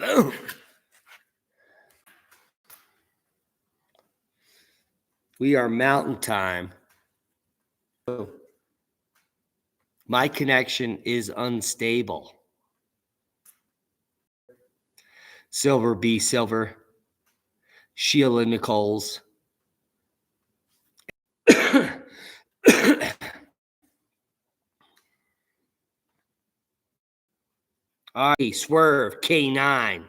Boom. We are mountain time. My connection is unstable. Silver B. Silver. Sheila Nichols. All right, Swerve, K9,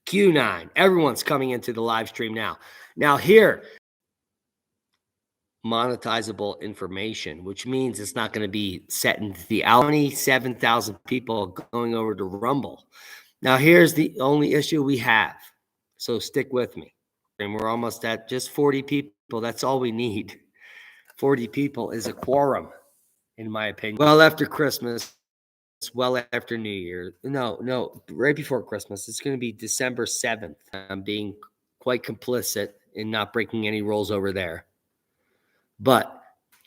Q9. Everyone's coming into the live stream now. Now here, monetizable information, which means it's not going to be set into the 27,000 people going over to Rumble. Now here's the only issue we have. So stick with me. And we're almost at just 40 people. That's all we need. 40 people is a quorum, in my opinion. Well, after Christmas, well after New Year. No, right before Christmas. It's going to be December 7th. I'm being quite complicit in not breaking any rules over there. But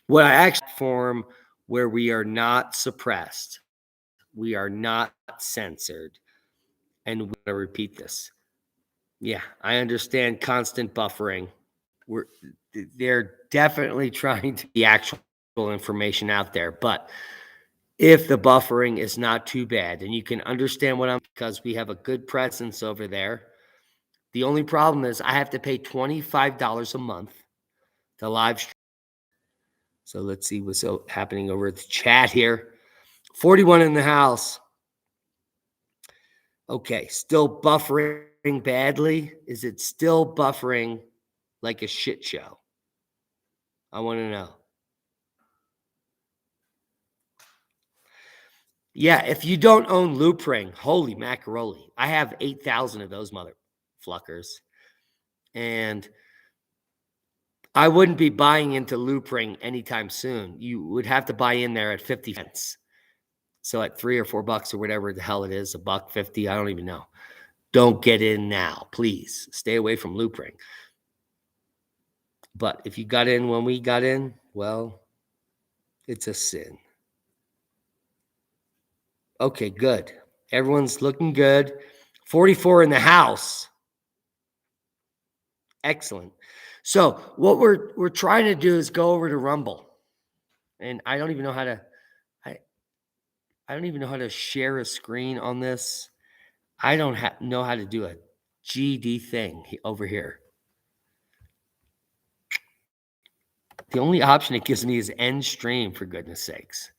what I actually form where we are not suppressed, we are not censored, and we're going to repeat this. Yeah, I understand constant buffering. They're definitely trying to be actual information out there, but if the buffering is not too bad, and you can understand what I'm, because we have a good presence over there. The only problem is I have to pay $25 a month to live stream. So let's see what's happening over at the chat here. 41 in the house. Okay, still buffering badly? Is it still buffering like a shit show? I want to know. Yeah, if you don't own Loopring, holy macaroni. I have 8,000 of those motherfuckers. And I wouldn't be buying into Loopring anytime soon. You would have to buy in there at 50 cents. So at $3 or $4 or whatever the hell it is, $1.50, I don't even know. Don't get in now, please. Stay away from Loopring. But if you got in when we got in, well, it's a sin. Okay, good. Everyone's looking good. 44 in the house. Excellent. So what we're trying to do is go over to Rumble. And I don't even know how to I don't even know how to share a screen on this. I don't know how to do a GD thing over here. The only option it gives me is end stream, for goodness sakes.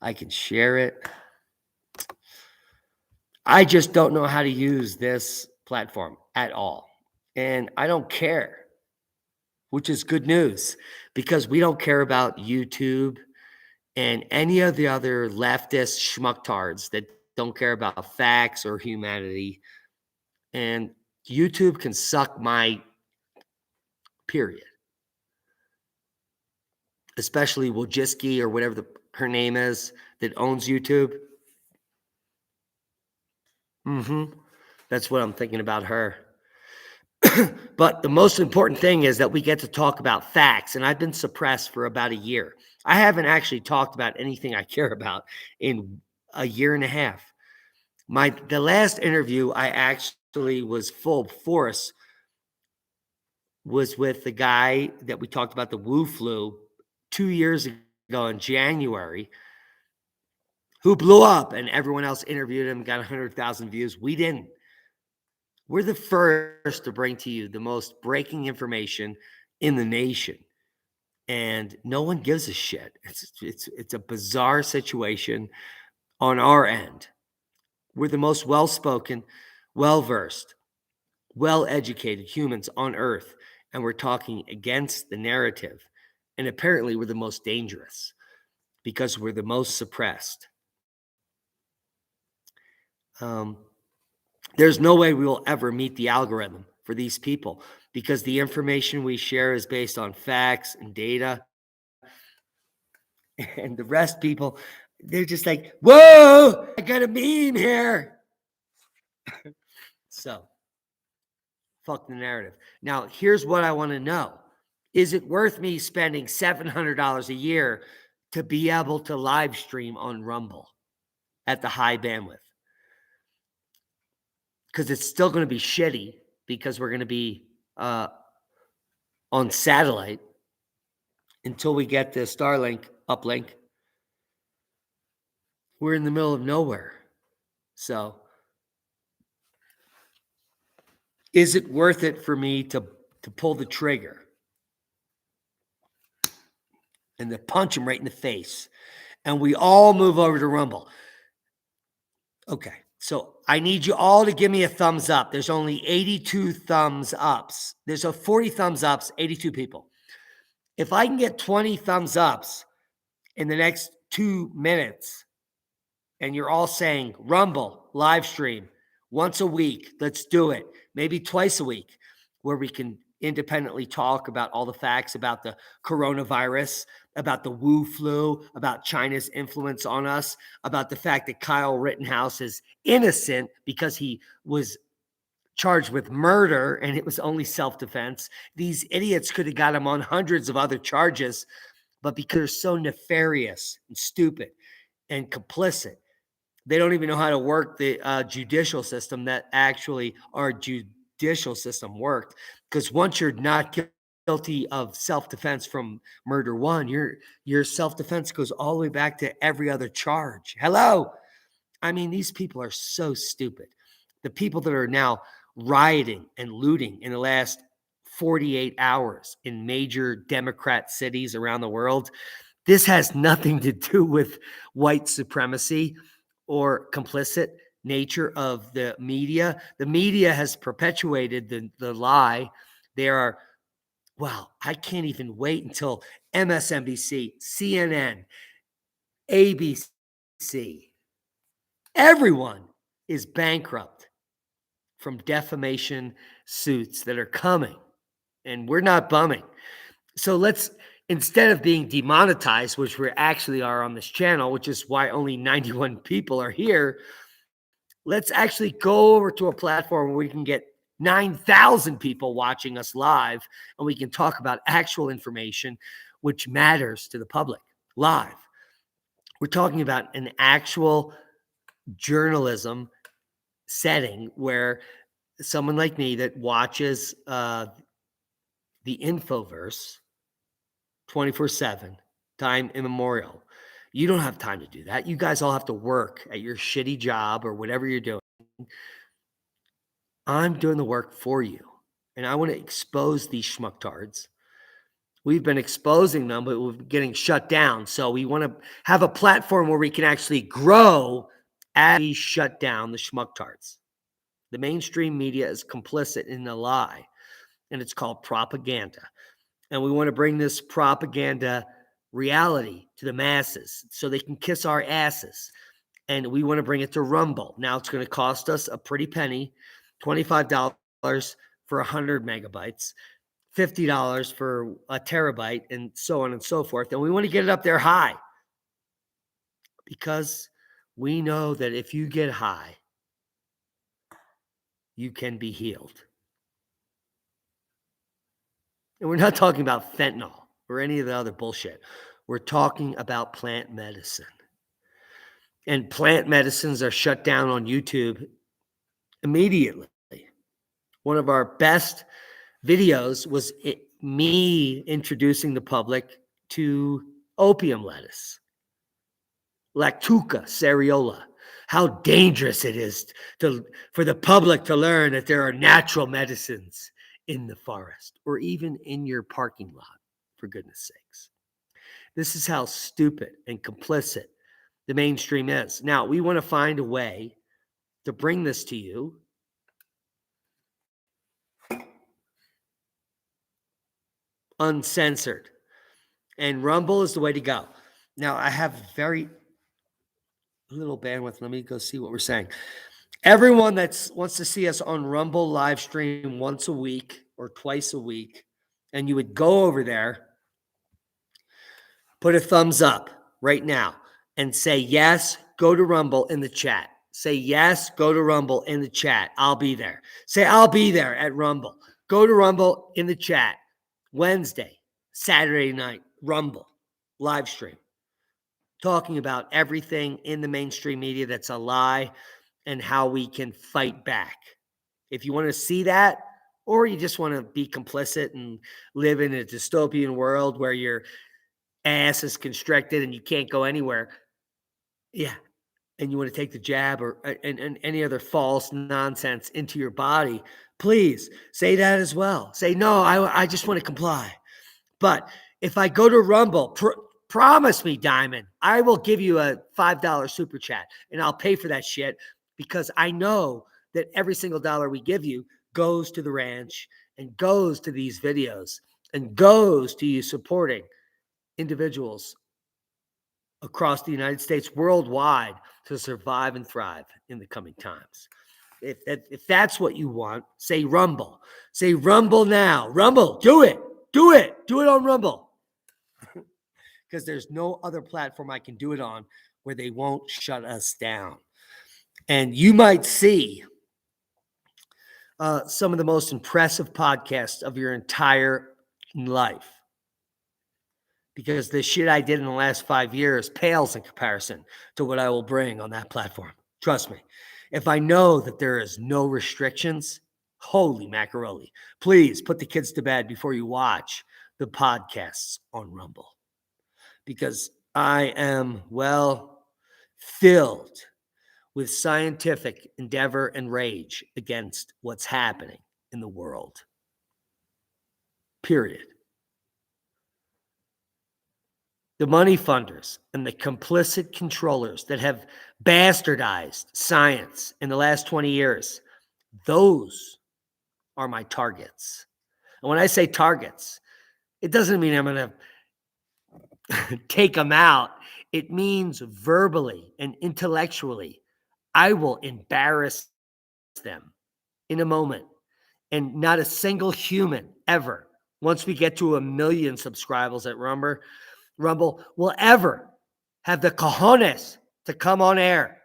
I can share it. I just don't know how to use this platform at all. And I don't care, which is good news, because we don't care about YouTube and any of the other leftist schmucktards that don't care about facts or humanity. And YouTube can suck my period. Especially Wojcicki or whatever her name is that owns YouTube. That's what I'm thinking about her. But the most important thing is that we get to talk about facts. And I've been suppressed for about a year. I haven't actually talked about anything I care about in a year and a half. The last interview I actually was full force was with the guy that we talked about, the Wu flu, 2 years ago in January, who blew up, and everyone else interviewed him, got 100,000 views. We didn't. We're the first to bring to you the most breaking information in the nation, and no one gives a shit. It's a bizarre situation on our end. We're the most well-spoken, well-versed, well-educated humans on earth, and we're talking against the narrative. And apparently we're the most dangerous because we're the most suppressed. There's no way we will ever meet the algorithm for these people because the information we share is based on facts and data. And the rest people, they're just like, whoa, I got a meme here. So, fuck the narrative. Now, here's what I want to know. Is it worth me spending $700 a year to be able to live stream on Rumble at the high bandwidth? because it's still going to be shitty because we're going to be on satellite until we get the Starlink uplink. We're in the middle of nowhere. So is it worth it for me to pull the trigger and to punch him right in the face? And we all move over to Rumble. Okay, so I need you all to give me a thumbs up. There's only 82 thumbs ups. There's a 40 thumbs ups, 82 people. If I can get 20 thumbs ups in the next 2 minutes, and you're all saying Rumble, live stream, once a week, let's do it. Maybe twice a week, where we can independently talk about all the facts about the coronavirus, about the Wu flu, about China's influence on us, about the fact that Kyle Rittenhouse is innocent because he was charged with murder and it was only self-defense. These idiots could have got him on hundreds of other charges, but because they're so nefarious and stupid and complicit, they don't even know how to work the judicial system that actually our judicial system worked. Because once you're not guilty of self-defense from murder one, your self-defense goes all the way back to every other charge. Hello. I mean, these people are so stupid. The people that are now rioting and looting in the last 48 hours in major Democrat cities around the world, this has nothing to do with white supremacy or complicit nature of the media. The media has perpetuated the lie. There are, well, I can't even wait until MSNBC, CNN, ABC, everyone is bankrupt from defamation suits that are coming, and we're not bumming. So let's, instead of being demonetized, which we actually are on this channel, which is why only 91 people are here, let's actually go over to a platform where we can get 9,000 people watching us live, and we can talk about actual information which matters to the public live. We're talking about an actual journalism setting where someone like me that watches the Infoverse 24/7, time immemorial. You don't have time to do that. You guys all have to work at your shitty job or whatever you're doing. I'm doing the work for you. And I want to expose these schmucktards. We've been exposing them, but we're getting shut down. So we want to have a platform where we can actually grow as we shut down the schmucktards. The mainstream media is complicit in the lie, and it's called propaganda. And we want to bring this propaganda reality to the masses so they can kiss our asses. And we want to bring it to Rumble. Now it's going to cost us a pretty penny, $25 for 100 megabytes, $50 for a terabyte, and so on and so forth. And we want to get it up there high because we know that if you get high, you can be healed. And we're not talking about fentanyl or any of the other bullshit. We're talking about plant medicine. And plant medicines are shut down on YouTube immediately. One of our best videos was me introducing the public to opium lettuce, Lactuca cereola, how dangerous it is for the public to learn that there are natural medicines in the forest or even in your parking lot, for goodness sakes. This is how stupid and complicit the mainstream is. Now, we want to find a way to bring this to you uncensored. And Rumble is the way to go. Now, I have very little bandwidth. Let me go see what we're saying. Everyone that wants to see us on Rumble live stream once a week or twice a week, and you would go over there, put a thumbs up right now and say, yes, go to Rumble in the chat. Say, yes, go to Rumble in the chat. I'll be there. Say, I'll be there at Rumble. Go to Rumble in the chat. Wednesday, Saturday night, Rumble, live stream. Talking about everything in the mainstream media that's a lie and how we can fight back. If you want to see that, or you just want to be complicit and live in a dystopian world where your ass is constricted and you can't go anywhere, yeah, and you want to take the jab or and any other false nonsense into your body, please say that as well. Say, no, I just want to comply. But if I go to Rumble, promise me, Diamond, I will give you a $5 super chat and I'll pay for that shit, because I know that every single dollar we give you goes to the ranch and goes to these videos and goes to you supporting individuals across the United States, worldwide, to survive and thrive in the coming times. If that's what you want, say Rumble. Say Rumble now. Rumble, do it. Do it. Do it on Rumble. Because there's no other platform I can do it on where they won't shut us down. And you might see some of the most impressive podcasts of your entire life, because the shit I did in the last 5 years pales in comparison to what I will bring on that platform. Trust me. If I know that there is no restrictions, holy macaroni, please put the kids to bed before you watch the podcasts on Rumble. Because I am, well, filled with scientific endeavor and rage against what's happening in the world. Period. The money funders and the complicit controllers that have bastardized science in the last 20 years, those are my targets. And when I say targets, it doesn't mean I'm going to take them out. It means verbally and intellectually, I will embarrass them in a moment. And not a single human ever, once we get to 1 million subscribers at Rumble, will ever have the cojones to come on air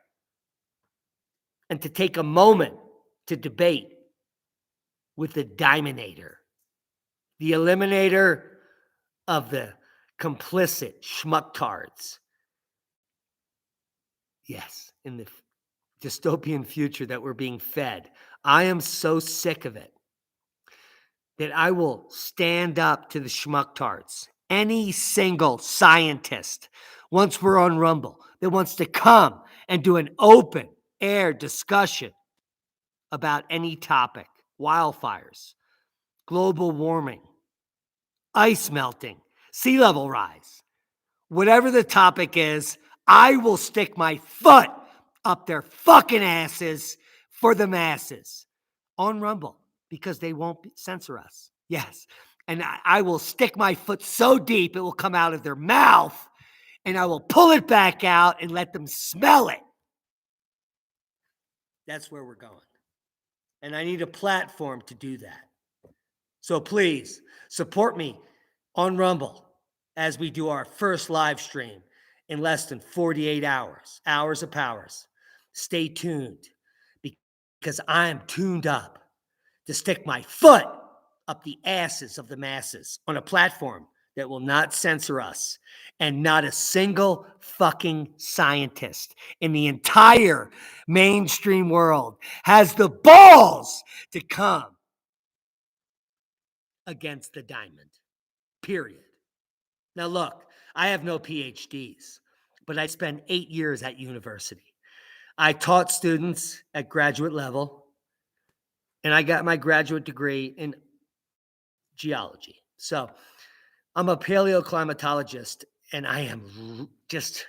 and to take a moment to debate with the Diamonator, the eliminator of the complicit schmucktards. Yes, in the dystopian future that we're being fed. I am so sick of it that I will stand up to the schmucktards. Any single scientist, once we're on Rumble, that wants to come and do an open air discussion about any topic, wildfires, global warming, ice melting, sea level rise, whatever the topic is, I will stick my foot up their fucking asses for the masses on Rumble, because they won't censor us. Yes. And I will stick my foot so deep it will come out of their mouth, and I will pull it back out and let them smell it. That's where we're going. And I need a platform to do that. So please support me on Rumble as we do our first live stream in less than 48 hours of powers. Stay tuned, because I am tuned up to stick my foot up the asses of the masses on a platform that will not censor us. And not a single fucking scientist in the entire mainstream world has the balls to come against the diamond. Period. Now, look, I have no PhDs, but I spent 8 years at university. I taught students at graduate level, and I got my graduate degree in geology. So I'm a paleoclimatologist, and I am just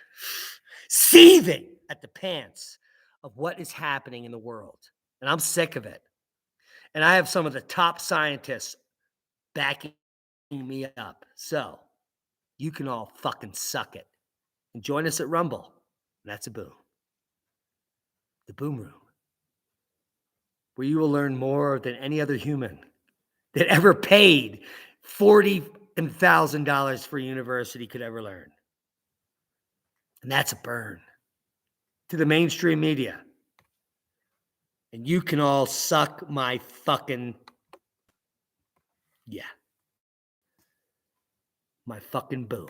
seething at the pants of what is happening in the world. And I'm sick of it. And I have some of the top scientists backing me up. So you can all fucking suck it. And join us at Rumble. That's a boom. The Boom Room, where you will learn more than any other human that ever paid $40,000 for university could ever learn. And that's a burn to the mainstream media. And you can all suck my fucking, my fucking boom.